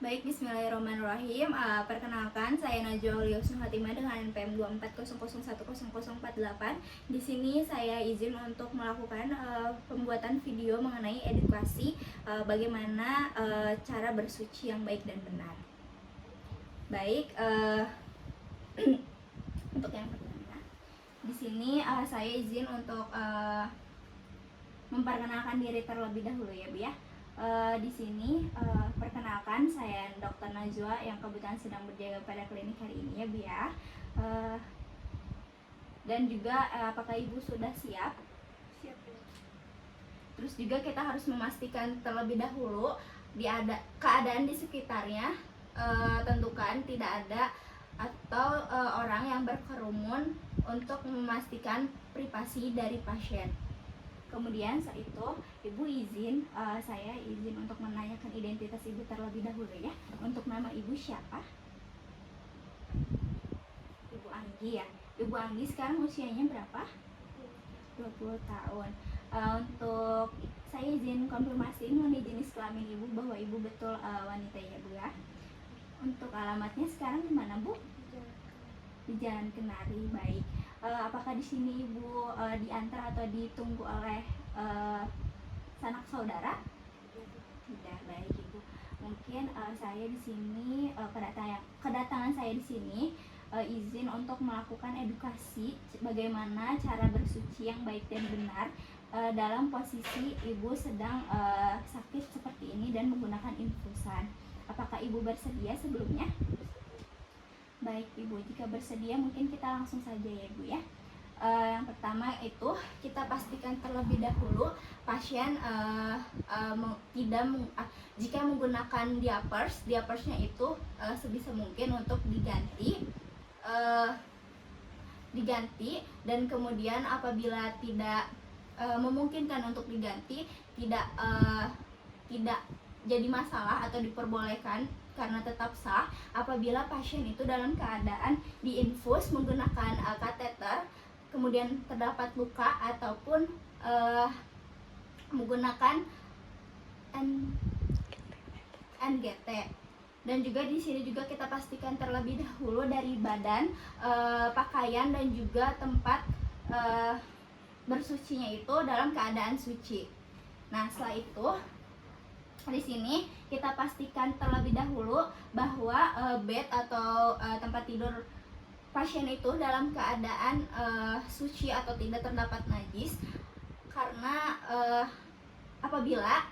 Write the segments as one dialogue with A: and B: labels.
A: Baik, bismillahirrahmanirrahim. Perkenalkan, saya Najwa Husnul Hatimah dengan NPM 2400100448. Di sini saya izin untuk melakukan pembuatan video mengenai edukasi bagaimana cara bersuci yang baik dan benar. Baik, untuk yang pertama, di sini saya izin untuk memperkenalkan diri terlebih dahulu ya, Bu ya. Di sini perkenalkan, saya Dr. Najwa yang kebetulan sedang berjaga pada klinik hari ini ya, Bu ya. Dan juga apakah Ibu sudah siap?
B: Siap ya.
A: Terus juga kita harus memastikan terlebih dahulu keadaan di sekitarnya, tentukan tidak ada atau orang yang berkerumun untuk memastikan privasi dari pasien. Kemudian saat itu Ibu izin, saya izin untuk menanyakan identitas Ibu terlebih dahulu ya. Untuk nama Ibu siapa? Ibu Anggi ya. Ibu Anggi sekarang usianya berapa? 20 tahun. Untuk saya izin konfirmasi mengenai jenis kelamin Ibu, bahwa Ibu betul wanita ya, Bu ya. Untuk alamatnya sekarang di mana, Bu? Di Jalan Kenari. Baik. Apakah di sini Ibu diantar atau ditunggu oleh sanak saudara? Tidak. Baik, Ibu. Mungkin saya di sini kedatangan saya di sini izin untuk melakukan edukasi bagaimana cara bersuci yang baik dan benar dalam posisi Ibu sedang sakit seperti ini dan menggunakan infusan. Apakah Ibu bersedia sebelumnya? Baik, Ibu, jika bersedia mungkin kita langsung saja ya, Bu ya. Yang pertama itu kita pastikan terlebih dahulu pasien jika menggunakan diapersnya itu sebisa mungkin untuk diganti, dan kemudian apabila tidak memungkinkan untuk diganti, tidak jadi masalah atau diperbolehkan karena tetap sah apabila pasien itu dalam keadaan diinfus menggunakan kateter, kemudian terdapat luka ataupun menggunakan NGT. Dan juga di sini juga kita pastikan terlebih dahulu dari badan, pakaian dan juga tempat bersucinya itu dalam keadaan suci. Nah, setelah itu di sini kita pastikan terlebih dahulu bahwa bed atau tempat tidur pasien itu dalam keadaan suci atau tidak terdapat najis, karena apabila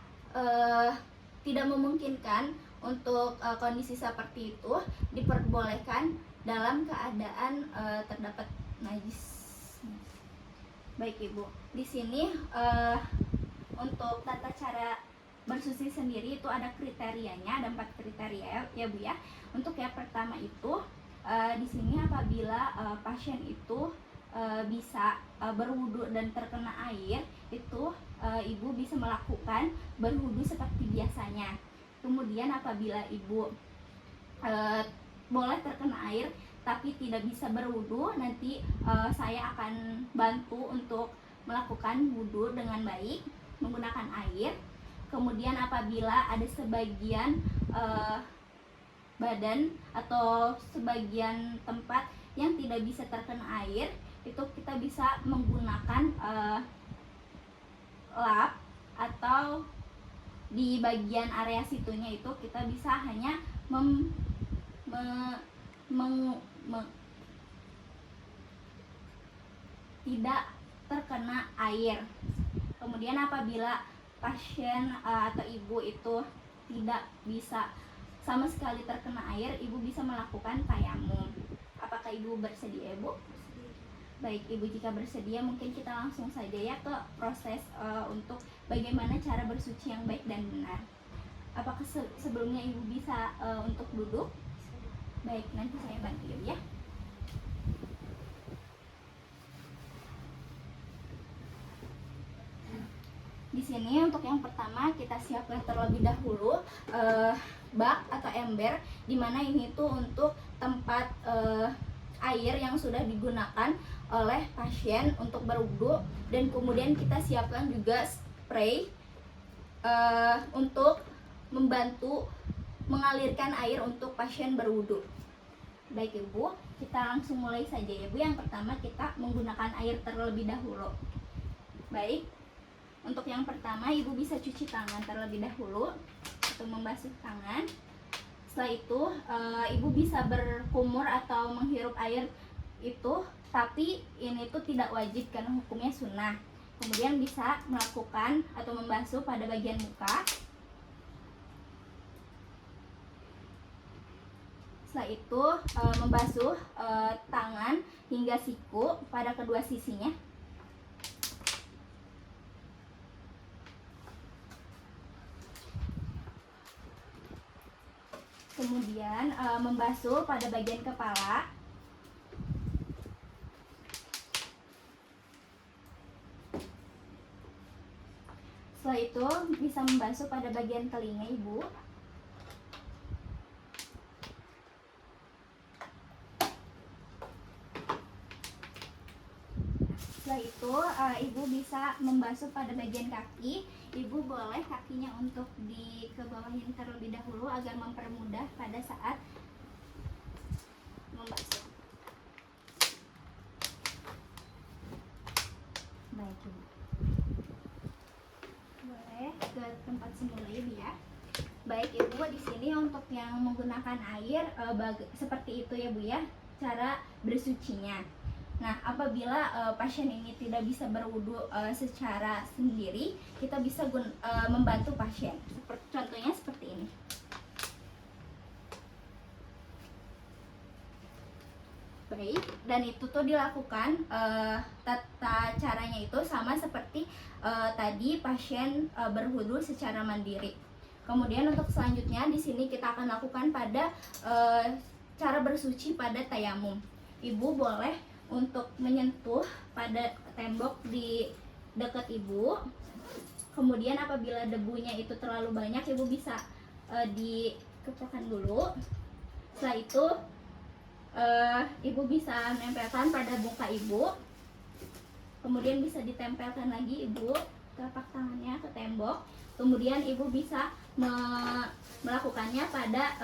A: tidak memungkinkan untuk kondisi seperti itu, diperbolehkan dalam keadaan terdapat najis. Baik, Ibu. Di sini untuk tata cara bersuci sendiri itu ada kriterianya, ada 4 kriteria ya, Bu ya. Untuk yang pertama itu di sini apabila pasien itu bisa berwudu dan terkena air, itu Ibu bisa melakukan berwudu seperti biasanya. Kemudian apabila Ibu boleh terkena air tapi tidak bisa berwudu, nanti saya akan bantu untuk melakukan wudu dengan baik menggunakan air. Kemudian apabila ada sebagian badan atau sebagian tempat yang tidak bisa terkena air, itu kita bisa menggunakan lap, atau di bagian area situnya itu kita bisa hanya tidak terkena air. Kemudian apabila pasien atau Ibu itu tidak bisa sama sekali terkena air, Ibu bisa melakukan tayamum. Apakah Ibu bersedia, Ibu? Baik, Ibu, jika bersedia mungkin kita langsung saja ya ke proses untuk bagaimana cara bersuci yang baik dan benar. Apakah sebelumnya Ibu bisa untuk duduk? Baik, nanti saya bantu ya. Di sini untuk yang pertama kita siapkan terlebih dahulu bak atau ember, dimana ini tuh untuk tempat air yang sudah digunakan oleh pasien untuk berwudu, dan kemudian kita siapkan juga spray untuk membantu mengalirkan air untuk pasien berwudu. Baik Ibu, kita langsung mulai saja ya Bu. Yang pertama kita menggunakan air terlebih dahulu. Baik, untuk yang pertama Ibu bisa cuci tangan terlebih dahulu atau membasuh tangan. Setelah itu Ibu bisa berkumur atau menghirup air itu, tapi ini tuh tidak wajib karena hukumnya sunnah. Kemudian bisa melakukan atau membasuh pada bagian muka. Setelah itu membasuh tangan hingga siku pada kedua sisinya. Kemudian membasuh pada bagian kepala. Setelah itu bisa membasuh pada bagian telinga Ibu. Setelah itu Ibu bisa membasuh pada bagian kaki. Ibu boleh kakinya untuk dikebawahin terlebih dahulu agar mempermudah pada saat membasuh. Baik Ibu, boleh ke tempat semula Ibu ya. Baik Ibu, di sini untuk yang menggunakan air seperti itu ya Bu ya, cara bersucinya. Nah, apabila pasien ini tidak bisa berwudu secara sendiri, kita bisa membantu pasien. Contohnya seperti ini. Baik, dan itu tuh dilakukan tata caranya itu sama seperti tadi pasien berwudu secara mandiri. Kemudian untuk selanjutnya di sini kita akan lakukan pada cara bersuci pada tayamum. Ibu boleh untuk menyentuh pada tembok di dekat Ibu. Kemudian apabila debunya itu terlalu banyak, Ibu bisa dikepokan dulu. Setelah itu Ibu bisa menempelkan pada muka Ibu. Kemudian bisa ditempelkan lagi Ibu telapak tangannya ke tembok. Kemudian Ibu bisa melakukannya pada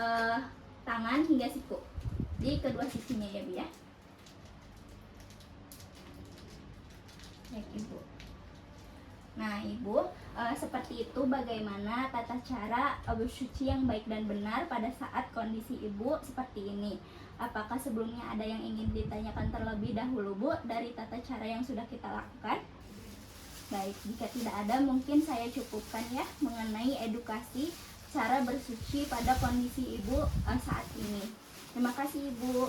A: tangan hingga siku di kedua sisinya ya Bu ya. Baik Ibu. Nah Ibu, seperti itu bagaimana tata cara bersuci yang baik dan benar pada saat kondisi Ibu seperti ini. Apakah sebelumnya ada yang ingin ditanyakan terlebih dahulu Bu dari tata cara yang sudah kita lakukan? Baik, jika tidak ada mungkin saya cukupkan ya mengenai edukasi cara bersuci pada kondisi Ibu saat ini. Terima kasih Ibu.